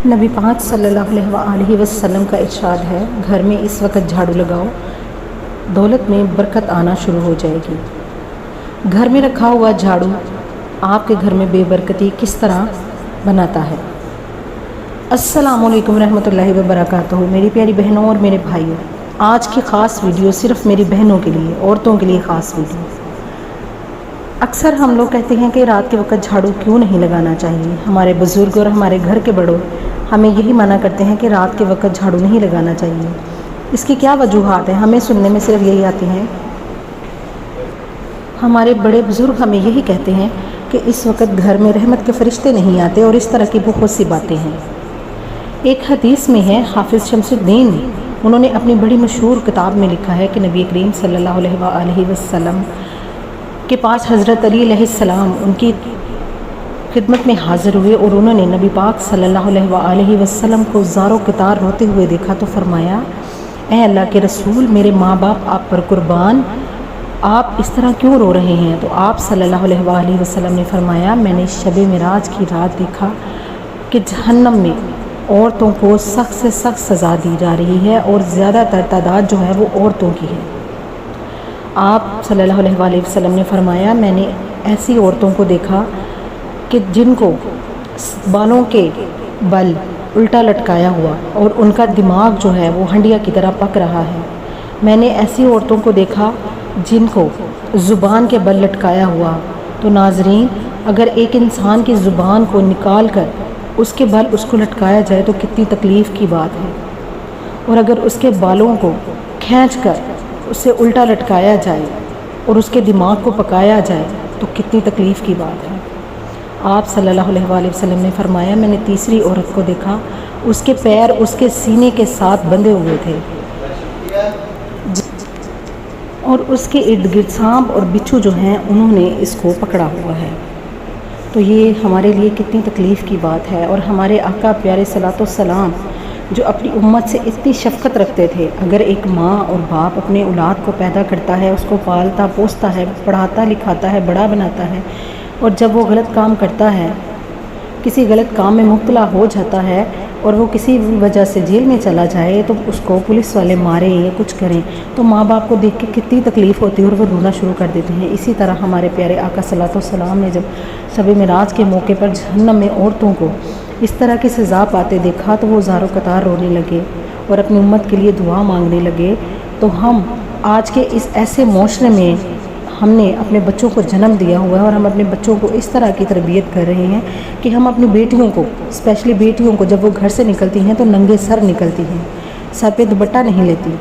نبی پاک صلی اللہ علیہ وسلم کا ارشاد ہے، گھر میں اس وقت جھاڑو لگاؤ، دولت میں برکت آنا شروع ہو جائے گی۔ گھر میں رکھا ہوا جھاڑو آپ کے گھر میں بے برکتی کس طرح بناتا ہے؟ السلام علیکم ورحمۃ اللہ وبرکاتہ۔ میری پیاری بہنوں اور میرے بھائیوں، آج کی خاص ویڈیو صرف میری بہنوں کے لیے، عورتوں کے لیے خاص ویڈیو۔ اکثر ہم لوگ کہتے ہیں کہ رات کے وقت جھاڑو کیوں نہیں لگانا چاہیے۔ ہمارے بزرگ اور ہمارے گھر کے بڑوں ہمیں یہی منع کرتے ہیں کہ رات کے وقت جھاڑو نہیں لگانا چاہیے۔ اس کی کیا وجوہات ہیں؟ ہمیں سننے میں صرف یہی آتی ہیں۔ ہمارے بڑے بزرگ ہمیں یہی کہتے ہیں کہ اس وقت گھر میں رحمت کے فرشتے نہیں آتے، اور اس طرح کی بہت سی باتیں ہیں۔ ایک حدیث میں ہے، حافظ شمس الدین انہوں نے اپنی بڑی مشہور کتاب میں لکھا ہے کہ نبی کریم صلی اللہ علیہ وسلم کے پاس حضرت علی علیہ السلام ان کی خدمت میں حاضر ہوئے، اور انہوں نے نبی پاک صلی اللہ علیہ وسلم کو زار و قطار روتے ہوئے دیکھا تو فرمایا، اے اللہ کے رسول، میرے ماں باپ آپ پر قربان، آپ اس طرح کیوں رو رہے ہیں؟ تو آپ صلی اللہ علیہ وسلم نے فرمایا، میں نے شب معراج کی رات دیکھا کہ جہنم میں عورتوں کو سخت سے سخت سزا دی جا رہی ہے، اور زیادہ تر تعداد جو ہے وہ عورتوں کی ہے۔ آپ صلی اللہ علیہ وسلم نے فرمایا، میں نے ایسی عورتوں کو دیکھا کہ جن کو بالوں کے بل الٹا لٹکایا ہوا، اور ان کا دماغ جو ہے وہ ہنڈیا کی طرح پک رہا ہے۔ میں نے ایسی عورتوں کو دیکھا جن کو زبان کے بل لٹکایا ہوا۔ تو ناظرین، اگر ایک انسان کی زبان کو نکال کر اس کے بل اس کو لٹکایا جائے تو کتنی تکلیف کی بات ہے، اور اگر اس کے بالوں کو کھینچ کر اسے الٹا لٹکایا جائے اور اس کے دماغ کو پکایا جائے تو کتنی تکلیف کی بات ہے۔ آپ صلی اللہ علیہ وسلم نے فرمایا، میں نے تیسری عورت کو دیکھا، اس کے پیر اس کے سینے کے ساتھ بندھے ہوئے تھے، اور اس کے ارد گرد سانپ اور بچھو جو ہیں انہوں نے اس کو پکڑا ہوا ہے۔ تو یہ ہمارے لیے کتنی تکلیف کی بات ہے۔ اور ہمارے آقا پیارے صلوات والسلام جو اپنی امت سے اتنی شفقت رکھتے تھے، اگر ایک ماں اور باپ اپنے اولاد کو پیدا کرتا ہے، اس کو پالتا پوستا ہے، پڑھاتا لکھاتا ہے، بڑا بناتا ہے، اور جب وہ غلط کام کرتا ہے، کسی غلط کام میں مبتلا ہو جاتا ہے، اور وہ کسی وجہ سے جیل میں چلا جائے تو اس کو پولیس والے ماریں یا کچھ کریں تو ماں باپ کو دیکھ کے کتنی تکلیف ہوتی ہے، اور وہ رونا شروع کر دیتے ہیں۔ اسی طرح ہمارے پیارے آقا صلوات والسلام نے جب شب معراج کے موقع پر جہنم میں عورتوں کو اس طرح کی سزا پاتے دیکھا تو وہ زار و قطار رونے لگے اور اپنی امت کے لیے دعا مانگنے لگے۔ تو ہم آج کے اس ایسے معاشرے میں ہم نے اپنے بچوں کو جنم دیا ہوا ہے، اور ہم اپنے بچوں کو اس طرح کی تربیت کر رہے ہیں کہ ہم اپنی بیٹیوں کو، اسپیشلی بیٹیوں کو، جب وہ گھر سے نکلتی ہیں تو ننگے سر نکلتی ہیں، سر پہ دوپٹہ نہیں لیتی۔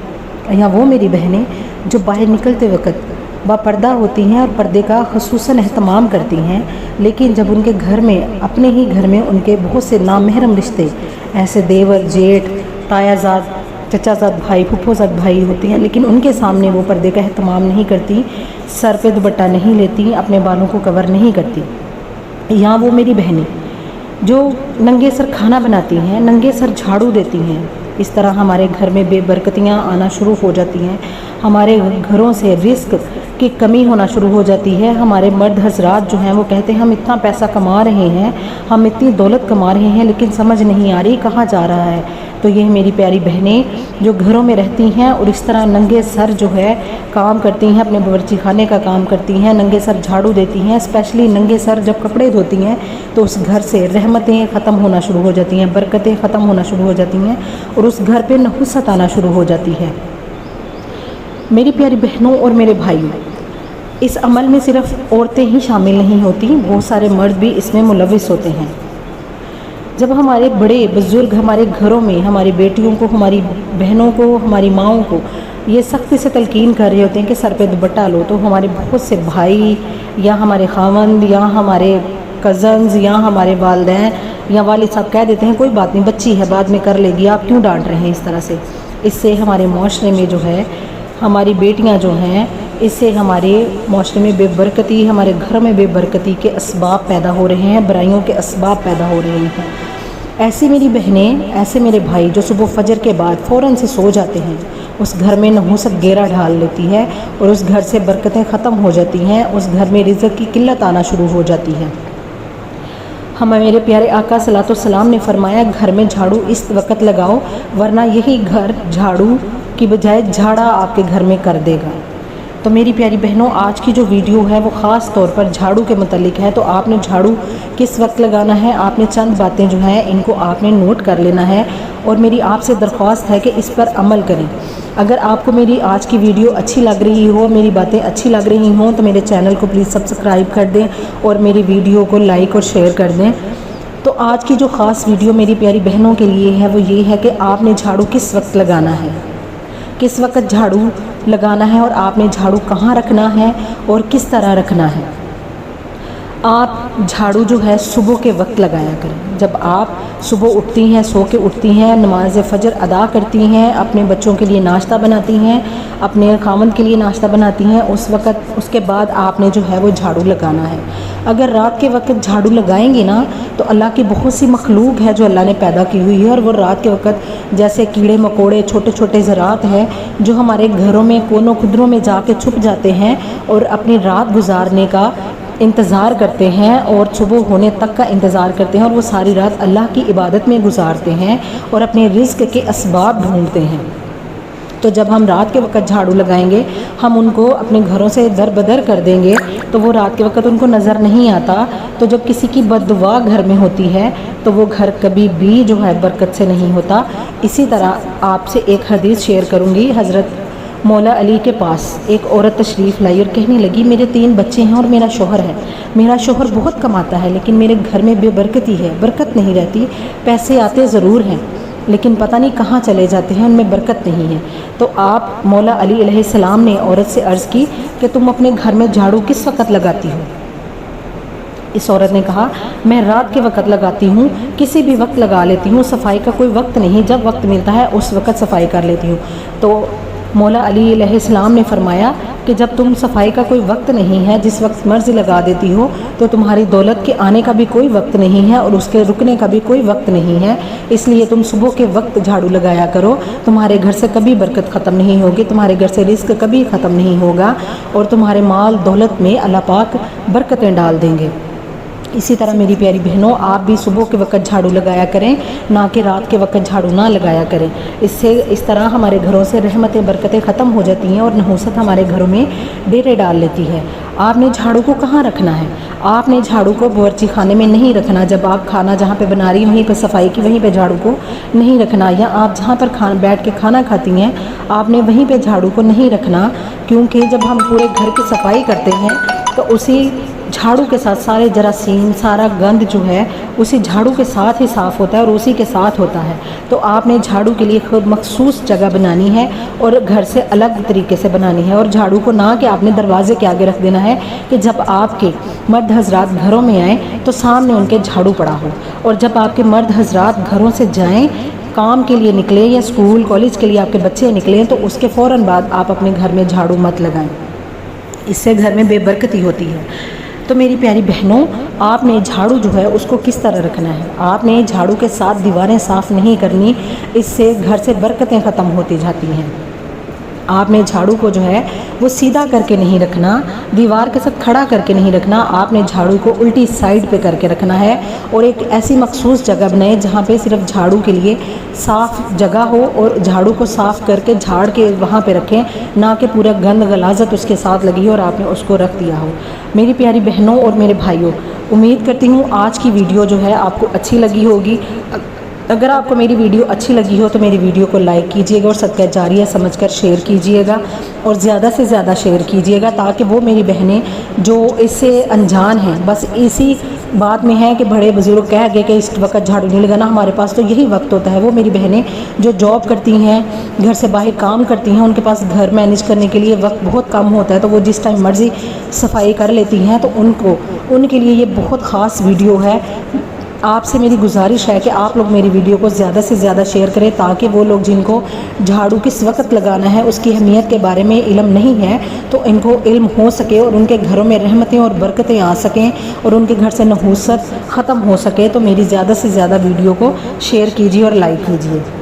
یا وہ میری بہنیں جو باہر نکلتے وقت با پردہ ہوتی ہیں اور پردے کا خصوصاً اہتمام کرتی ہیں، لیکن جب ان کے گھر میں، اپنے ہی گھر میں ان کے بہت سے نامحرم رشتے، ایسے دیور، جیٹھ، تایا زاد، چچا زاد بھائی، پھپھو زاد بھائی ہوتے ہیں، لیکن ان کے سامنے وہ پردے کا اہتمام نہیں کرتی، سر پہ دوپٹہ نہیں لیتی، اپنے بالوں کو کور نہیں کرتی۔ یا وہ میری بہنیں جو ننگے سر کھانا بناتی ہیں، ننگے سر جھاڑو دیتی ہیں، اس طرح ہمارے گھر میں بے برکتیاں آنا شروع ہو جاتی ہیں، ہمارے گھروں سے رزق کی کمی ہونا شروع ہو جاتی ہے۔ ہمارے مرد حضرات جو ہیں وہ کہتے ہیں، ہم اتنا پیسہ کما رہے ہیں، ہم اتنی دولت کما رہے ہیں، لیکن سمجھ نہیں آ رہی کہاں جا رہا ہے۔ تو یہ میری پیاری بہنیں جو گھروں میں رہتی ہیں اور اس طرح ننگے سر جو ہے کام کرتی ہیں، اپنے باورچی خانے کا کام کرتی ہیں، ننگے سر جھاڑو دیتی ہیں، اسپیشلی ننگے سر جب کپڑے دھوتی ہیں تو اس گھر سے رحمتیں ختم ہونا شروع ہو جاتی ہیں، برکتیں ختم ہونا شروع ہو جاتی ہیں، اور اس گھر پہ نحوست آنا شروع ہو جاتی ہے۔ میری پیاری بہنوں اور میرے بھائیوں، اس عمل میں صرف عورتیں ہی شامل نہیں ہوتی، بہت سارے مرد بھی اس میں ملوث ہوتے ہیں۔ جب ہمارے بڑے بزرگ ہمارے گھروں میں ہماری بیٹیوں کو، ہماری بہنوں کو، ہماری ماؤں کو یہ سختی سے تلقین کر رہے ہوتے ہیں کہ سر پہ دوپٹہ لو، تو ہمارے بہت سے بھائی یا ہمارے خاوند یا ہمارے کزنز یا ہمارے والدین یا والد صاحب کہہ دیتے ہیں، کوئی بات نہیں، بچی ہے، بعد میں کر لے گی، آپ کیوں ڈانٹ رہے ہیں اس طرح سے۔ اس سے ہمارے معاشرے میں جو ہے، ہماری بیٹیاں جو ہیں، اس سے ہمارے معاشرے میں بے برکتی، ہمارے گھر میں بے برکتی کے اسباب پیدا ہو رہے ہیں، برائیوں کے اسباب پیدا ہو رہے ہیں۔ ایسی میری بہنیں، ایسے میرے بھائی جو صبح فجر کے بعد فوراً سے سو جاتے ہیں، اس گھر میں نحوست گیرا ڈھال لیتی ہے، اور اس گھر سے برکتیں ختم ہو جاتی ہیں، اس گھر میں رزق کی قلت آنا شروع ہو جاتی ہے۔ میرے پیارے آقا صلی اللہ علیہ وسلم نے فرمایا گھر میں جھاڑو اس وقت لگاؤ ورنہ یہی گھر جھاڑو کی بجائے جھاڑا آپ کے گھر میں کر دے گا۔ تو میری پیاری بہنوں، آج کی جو ویڈیو ہے وہ خاص طور پر جھاڑو کے متعلق ہے۔ تو آپ نے جھاڑو کس وقت لگانا ہے، آپ نے چند باتیں جو ہیں ان کو آپ نے نوٹ کر لینا ہے، اور میری آپ سے درخواست ہے کہ اس پر عمل کریں۔ اگر آپ کو میری آج کی ویڈیو اچھی لگ رہی ہو، میری باتیں اچھی لگ رہی ہوں، تو میرے چینل کو پلیز سبسکرائب کر دیں اور میری ویڈیو کو لائک اور شیئر کر دیں۔ تو آج کی جو خاص ویڈیو میری پیاری بہنوں کے لیے ہے وہ یہ ہے کہ آپ نے جھاڑو کس وقت لگانا ہے، کس وقت جھاڑو لگانا ہے، اور آپ نے جھاڑو کہاں رکھنا ہے اور کس طرح رکھنا ہے۔ آپ جھاڑو جو ہے صبح کے وقت لگایا کریں۔ جب آپ صبح اٹھتی ہیں، سو کے اٹھتی ہیں، نماز فجر ادا کرتی ہیں، اپنے بچوں کے لیے ناشتہ بناتی ہیں، اپنے خاوند کے لیے ناشتہ بناتی ہیں، اس کے بعد آپ نے جو ہے وہ جھاڑو لگانا ہے۔ اگر رات کے وقت جھاڑو لگائیں گے نا تو اللہ کی بہت سی مخلوق ہے جو اللہ نے پیدا کی ہوئی ہے، اور وہ رات کے وقت جیسے کیڑے مکوڑے، چھوٹے چھوٹے ذرات ہیں جو ہمارے گھروں میں کونوں خدروں میں جا کے چھپ جاتے ہیں اور اپنی رات گزارنے کا انتظار کرتے ہیں اور صبح ہونے تک کا انتظار کرتے ہیں، اور وہ ساری رات اللہ کی عبادت میں گزارتے ہیں اور اپنے رزق کے اسباب ڈھونڈتے ہیں۔ تو جب ہم رات کے وقت جھاڑو لگائیں گے، ہم ان کو اپنے گھروں سے در بدر کر دیں گے تو وہ رات کے وقت ان کو نظر نہیں آتا۔ تو جب کسی کی بد دعا گھر میں ہوتی ہے تو وہ گھر کبھی بھی جو ہے برکت سے نہیں ہوتا۔ اسی طرح آپ سے ایک حدیث شیئر کروں گی۔ حضرت مولا علی کے پاس ایک عورت تشریف لائی اور کہنے لگی میرے 3 بچے ہیں اور میرا شوہر ہے، میرا شوہر بہت کماتا ہے لیکن میرے گھر میں بے برکتی ہے، برکت نہیں رہتی، پیسے آتے ضرور ہیں لیکن پتہ نہیں کہاں چلے جاتے ہیں، ان میں برکت نہیں ہے۔ تو آپ مولا علی علیہ السلام نے عورت سے عرض کی کہ تم اپنے گھر میں جھاڑو کس وقت لگاتی ہو؟ اس عورت نے کہا میں رات کے وقت لگاتی ہوں، کسی بھی وقت لگا لیتی ہوں، صفائی کا کوئی وقت نہیں، جب وقت ملتا ہے اس وقت صفائی کر لیتی ہوں۔ تو مولا علی علیہ السلام نے فرمایا کہ جب تم صفائی کا کوئی وقت نہیں ہے، جس وقت مرضی لگا دیتی ہو، تو تمہاری دولت کے آنے کا بھی کوئی وقت نہیں ہے اور اس کے رکنے کا بھی کوئی وقت نہیں ہے، اس لیے تم صبح کے وقت جھاڑو لگایا کرو، تمہارے گھر سے کبھی برکت ختم نہیں ہوگی، تمہارے گھر سے رزق کبھی ختم نہیں ہوگا اور تمہارے مال دولت میں اللہ پاک برکتیں ڈال دیں گے۔ اسی طرح میری پیاری بہنوں، آپ بھی صبح کے وقت جھاڑو لگایا کریں، نہ کہ رات کے وقت جھاڑو نہ لگایا کریں۔ اس طرح ہمارے گھروں سے رحمتیں برکتیں ختم ہو جاتی ہیں اور نحوست ہمارے گھروں میں ڈیرے ڈال لیتی ہے۔ آپ نے جھاڑو کو کہاں رکھنا ہے؟ آپ نے جھاڑو کو باورچی خانے میں نہیں رکھنا۔ جب آپ کھانا جہاں پہ بنا رہی ہیں وہیں پہ صفائی کی، وہیں پہ جھاڑو کو نہیں رکھنا، یا آپ جہاں پر بیٹھ کے کھانا کھاتی ہیں آپ نے وہیں پہ جھاڑو کو نہیں رکھنا، کیونکہ جب ہم پورے گھر کی صفائی کرتے ہیں تو اسی جھاڑو کے ساتھ سارے جراثیم، سارا گند جو ہے اسی جھاڑو کے ساتھ ہی صاف ہوتا ہے اور اسی کے ساتھ ہوتا ہے۔ تو آپ نے جھاڑو کے لیے خود مخصوص جگہ بنانی ہے اور گھر سے الگ طریقے سے بنانی ہے، اور جھاڑو کو نہ کہ آپ نے دروازے کے آگے رکھ دینا ہے کہ جب آپ کے مرد حضرات گھروں میں آئیں تو سامنے ان کے جھاڑو پڑا ہو، اور جب آپ کے مرد حضرات گھروں سے جائیں، کام کے لیے نکلیں یا اسکول کالج کے لیے آپ کے بچے نکلیں، تو اس کے فوراً بعد آپ اپنے گھر میں جھاڑو مت لگائیں، اس سے گھر میں بے برکتی ہوتی ہے۔ تو میری پیاری بہنوں، آپ نے جھاڑو جو ہے اس کو کس طرح رکھنا ہے؟ آپ نے جھاڑو کے ساتھ دیواریں صاف نہیں کرنی، اس سے گھر سے برکتیں ختم ہوتی جاتی ہیں۔ آپ نے جھاڑو کو جو ہے وہ سیدھا کر کے نہیں رکھنا، دیوار کے ساتھ کھڑا کر کے نہیں رکھنا، آپ نے جھاڑو کو الٹی سائڈ پہ کر کے رکھنا ہے، اور ایک ایسی مخصوص جگہ بنائیں جہاں پہ صرف جھاڑو کے لیے صاف جگہ ہو، اور جھاڑو کو صاف کر کے جھاڑ کے وہاں پہ رکھیں، نہ کہ پورا گند غلاظت اس کے ساتھ لگی ہو اور آپ نے اس کو رکھ دیا ہو۔ میری پیاری بہنوں اور میرے بھائیوں، امید کرتی ہوں آج کی ویڈیو جو ہے آپ کو اچھی لگی ہوگی۔ اگر آپ کو میری ویڈیو اچھی لگی ہو تو میری ویڈیو کو لائک کیجیے گا اور صدقہ جاریہ سمجھ کر شیئر کیجیے گا، اور زیادہ سے زیادہ شیئر کیجیے گا تاکہ وہ میری بہنیں جو اس سے انجان ہیں، بس اسی بات میں ہے کہ بڑے بزرگ کہہ گئے کہ اس وقت جھاڑو نہیں لگانا، ہمارے پاس تو یہی وقت ہوتا ہے، وہ میری بہنیں جو جاب کرتی ہیں، گھر سے باہر کام کرتی ہیں، ان کے پاس گھر مینیج کرنے کے لیے وقت بہت کم ہوتا ہے، تو وہ جس ٹائم مرضی صفائی کر لیتی ہیں، تو ان کے لیے یہ بہت خاص ویڈیو ہے۔ آپ سے میری گزارش ہے کہ آپ لوگ میری ویڈیو کو زیادہ سے زیادہ شیئر کریں تاکہ وہ لوگ جن کو جھاڑو کس وقت لگانا ہے اس کی اہمیت کے بارے میں علم نہیں ہے تو ان کو علم ہو سکے اور ان کے گھروں میں رحمتیں اور برکتیں آ سکیں اور ان کے گھر سے نحوست ختم ہو سکے۔ تو میری زیادہ سے زیادہ ویڈیو کو شیئر کیجیے اور لائک کیجیے۔